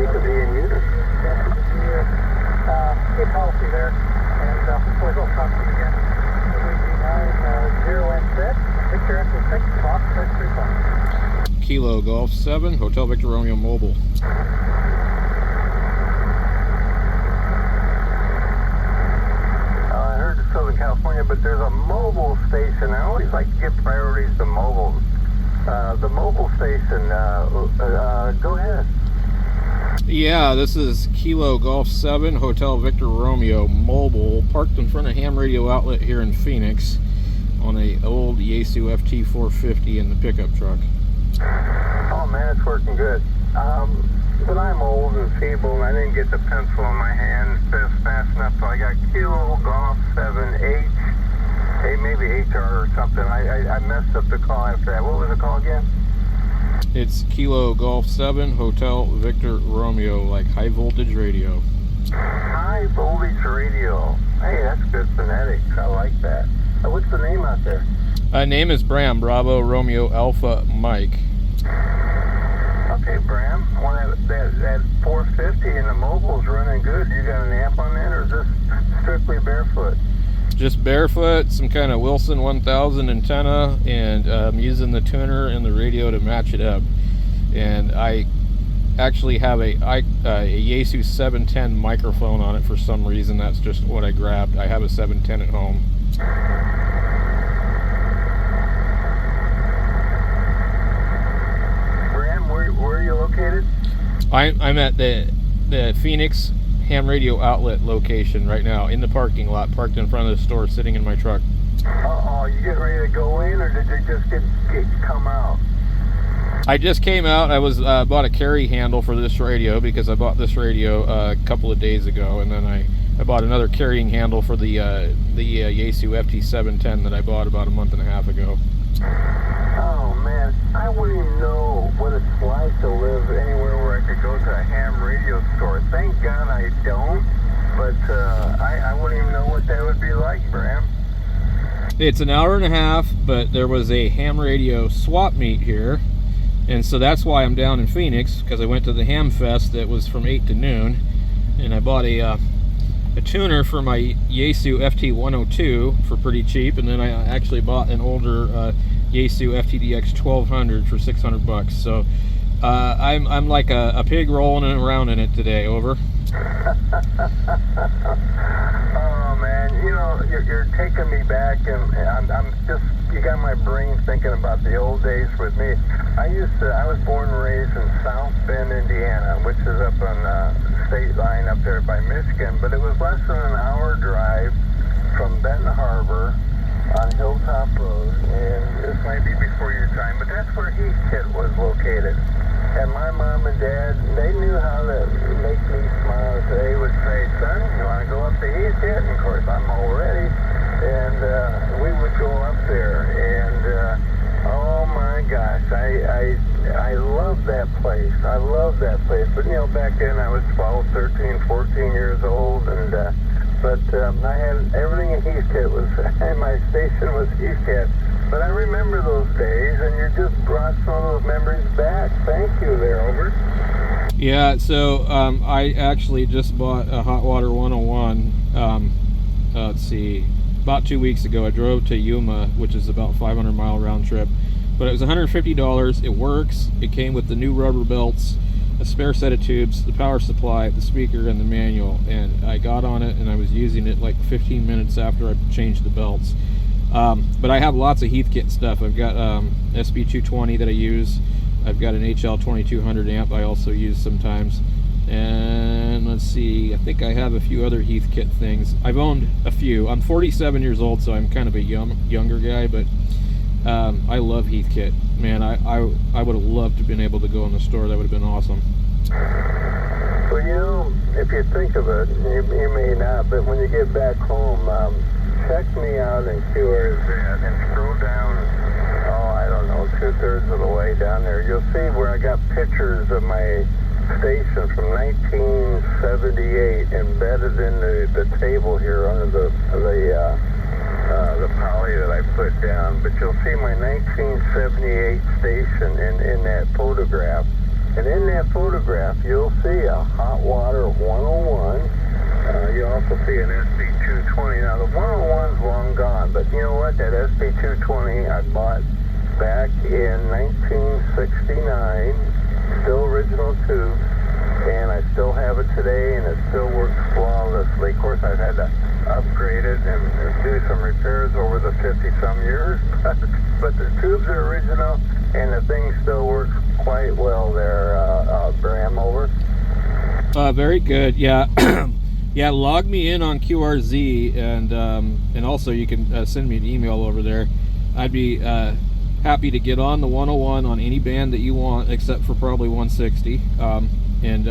to be in unison. Keep policy there, and we'll talk to you again. WG90N6, Victor Echo 6, Fox 635. Kilo Golf 7, Hotel Victor Romeo Mobile. I heard it's Southern California, but there's a mobile station. I always like to give priorities to mobiles. The mobile station, go ahead. Yeah, this is Kilo Golf 7, Hotel Victor Romeo Mobile, parked in front of Ham Radio Outlet here in Phoenix on a old yaesu ft450 in the pickup truck. Oh man, it's working good. But I'm old and feeble, and I didn't get the pencil in my hand fast enough, so I got Kilo Golf 7H, maybe HR or something. I messed up the call after that. What was the call again? It's Kilo Golf 7, Hotel Victor Romeo, like high voltage radio. High voltage radio. Hey, that's good phonetics. I like that. What's the name out there? Name is Bram, Bravo Romeo Alpha Mike. Okay, Bram. Well, that 450 and the mobile's running good. You got an amp on that, or is this strictly barefoot? Just barefoot, some kind of Wilson 1000 antenna, and I'm using the tuner and the radio to match it up. And I actually have a yaesu 710 microphone on it for some reason. That's just what I grabbed. I have a 710 at home. Bram, where are you located? I'm at the Phoenix Ham Radio Outlet location right now, in the parking lot, parked in front of the store, sitting in my truck. Oh, you getting ready to go in, or did you just come out? I just came out. I was bought a carry handle for this radio because I bought this radio a couple of days ago, and then I bought another carrying handle for the yaesu FT710 that I bought about a month and a half ago. Oh man, I wouldn't even know what it's like to live anywhere where I could go to a ham radio store. Thank God I don't, but I wouldn't even know what that would be like, Bram. It's an hour and a half, but there was a ham radio swap meet here, and so that's why I'm down in Phoenix, because I went to the Ham Fest that was from 8 to noon, and I bought a tuner for my yaesu FT102 for pretty cheap, and then I actually bought an older yaesu FTDX 1200 for $600. So I'm like a pig rolling around in it today. Over. Oh man, you know, you're taking me back, and I'm just, you got my brain thinking about the old days with me. I was born and raised in South Bend, Indiana, which is up on the state line up there by Michigan, but it was less than an hour drive from Benton Harbor on Hilltop Road, and this might be before your time, but that's where Heathkit was located. And my mom and dad, they knew how to make me smile. They would say, son, you want to go up to Heathkit? And of course, I'm all ready. And we would go up there, and oh my gosh, I love that place. I love that place. But you know, back then I was 12, 13, 14 years old, and but I had everything in Heathkit and my station was Heathkit. But I remember those days, and you just brought some of those memories back. Thank you there, over. Yeah, so I actually just bought a Hot Water 101, let's see, about 2 weeks ago. I drove to Yuma, which is about 500-mile round trip, but it was $150. It works. It came with the new rubber belts, a spare set of tubes, the power supply, the speaker, and the manual, and I got on it, and I was using it like 15 minutes after I changed the belts. But I have lots of Heathkit stuff. I've got SB220 that I use. I've got an HL2200 amp I also use sometimes. And let's see, I think I have a few other Heathkit things. I've owned a few. I'm 47 years old, so I'm kind of a younger guy, but I love Heathkit. Man, I would have loved to have been able to go in the store. That would have been awesome. Well, you know, if you think of it, you may not, but when you get back home, check me out and see where it's at, and scroll down, I don't know, 2/3 of the way down there. You'll see where I got pictures of my station from 1978 embedded in the table here under the poly that I put down. But you'll see my 1978 station in that photograph. And in that photograph, you'll see a hot water 101. You'll also see an SB220. Now, the 101's long gone, but you know what? That SB220 I bought back in 1969, still original tubes, and I still have it today, and it still works flawlessly. Of course, I've had to upgrade it and do some repairs over the 50-some years, but the tubes are original, and the thing still works quite well there, Bram, over. Very good. Yeah. Yeah, log me in on QRZ, and also you can send me an email over there. I'd be happy to get on the 101 on any band that you want, except for probably 160, and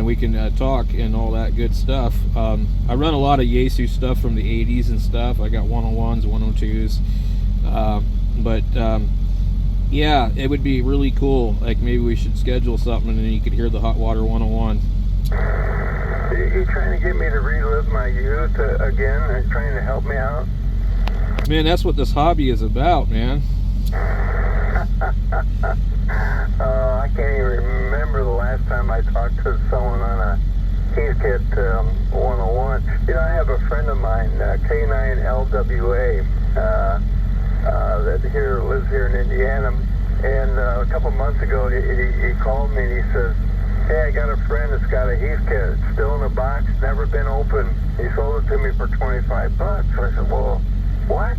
we can talk and all that good stuff. I run a lot of yaesu stuff from the 80s and stuff. I got 101s, 102s, but yeah, it would be really cool. Like, maybe we should schedule something and then you could hear the hot water 101. You trying to get me to relive my youth again and trying to help me out? Man, that's what this hobby is about, man. I can't even remember the last time I talked to someone on a Heathkit 101. You know, I have a friend of mine, K9LWA, that lives here in Indiana, and a couple months ago he called me and he says, "Hey, I got a friend that's got a Heathkit, it's still in a box, never been opened. He sold it to me for $25." So I said, "Well, what?"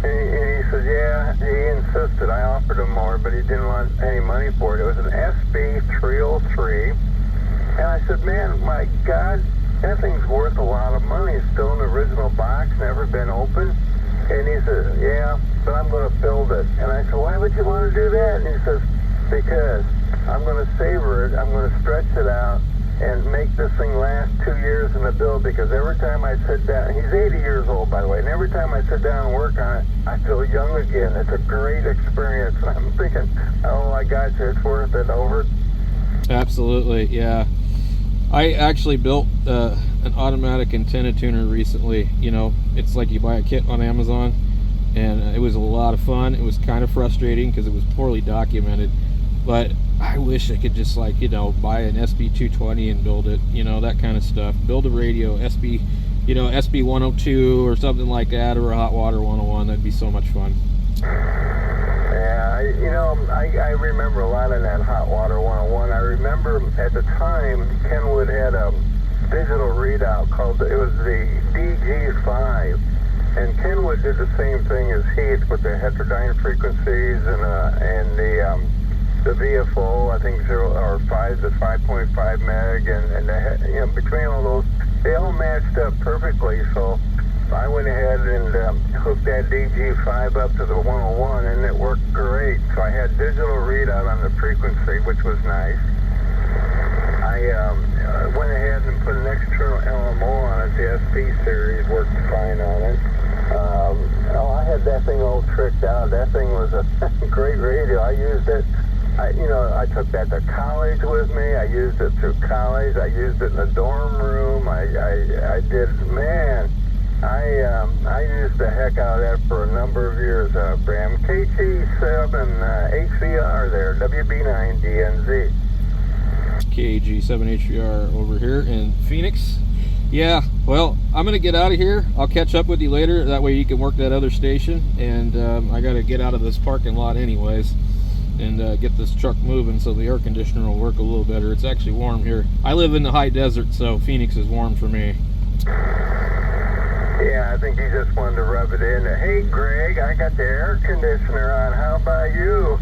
And he said, "Yeah," he insisted. I offered him more, but he didn't want any money for it. It was an SB303. And I said, "Man, my God, that thing's worth a lot of money. It's still in the original box, never been opened." And he said, "Yeah, but I'm going to build it." And I said, "Why would you want to do that?" And he says, "Because I'm going to savor it, I'm going to stretch it out, and make this thing last 2 years in the build, because every time I sit down," he's 80 years old, by the way, "and every time I sit down and work on it, I feel young again. It's a great experience." And I'm thinking, oh, I got you, it's worth it, over. Absolutely, yeah. I actually built an automatic antenna tuner recently. You know, it's like you buy a kit on Amazon, and it was a lot of fun. It was kind of frustrating because it was poorly documented, but I wish I could just, like, you know, buy an SB220 and build it, you know, that kind of stuff. Build a radio, SB102 or something like that, or a hot water 101. That'd be so much fun. Yeah, I remember a lot of that hot water 101. I remember at the time Kenwood had a digital readout called, it was the DG5, and Kenwood did the same thing as Heath with the heterodyne frequencies and the VFO, I think 5 to 5.5 meg, and the, between all those, they all matched up perfectly. So I went ahead and hooked that DG5 up to the 101, and it worked great. So I had digital readout on the frequency, which was nice. I went ahead and put an external LMO on it. The SP series worked fine on it. I had that thing all tricked out. That thing was a great radio. I used it. I took that to college with me. I used it through college. I used it in the dorm room. I did, man. I used the heck out of that for a number of years, Bram. KG7 HVR there, WB9DNZ. KG7 HVR over here in Phoenix. Yeah, well, I'm going to get out of here. I'll catch up with you later. That way you can work that other station. And I got to get out of this parking lot anyways and get this truck moving so the air conditioner will work a little better. It's actually warm here. I live in the high desert, so Phoenix is warm for me. Yeah, I think he just wanted to rub it in. "Hey, Greg, I got the air conditioner on. How about you?"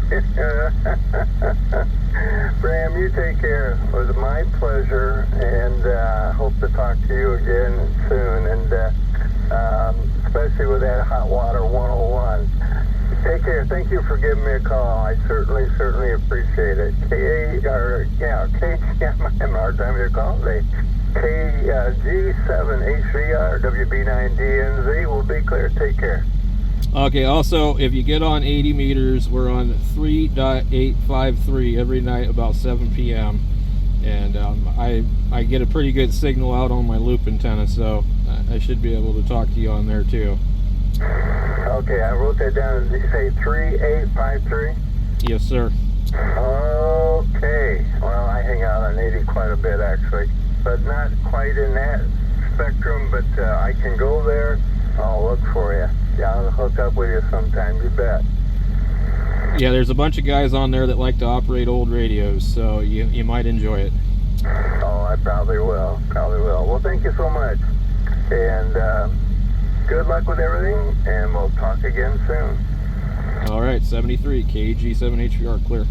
Bram, you take care. It was my pleasure, and hope to talk to you again soon, and especially with that hot water 101. Take care. Thank you for giving me a call. I certainly appreciate it. I'm having a hard time with your call today. KG7HVR WB9DNZ will be clear. Take care. Okay, also, if you get on 80 meters, we're on 3.853 every night about 7 p.m. And I get a pretty good signal out on my loop antenna, so I should be able to talk to you on there too. Okay, I wrote that down. Did you say 3853? Yes, sir. Okay. Well, I hang out on 80 quite a bit, actually. But not quite in that spectrum, but I can go there. I'll look for you. Yeah, I'll hook up with you sometime, you bet. Yeah, there's a bunch of guys on there that like to operate old radios, so you might enjoy it. Oh, I probably will. Probably will. Well, thank you so much. And good luck with everything, and we'll talk again soon. All right, 73, KG7HVR, clear.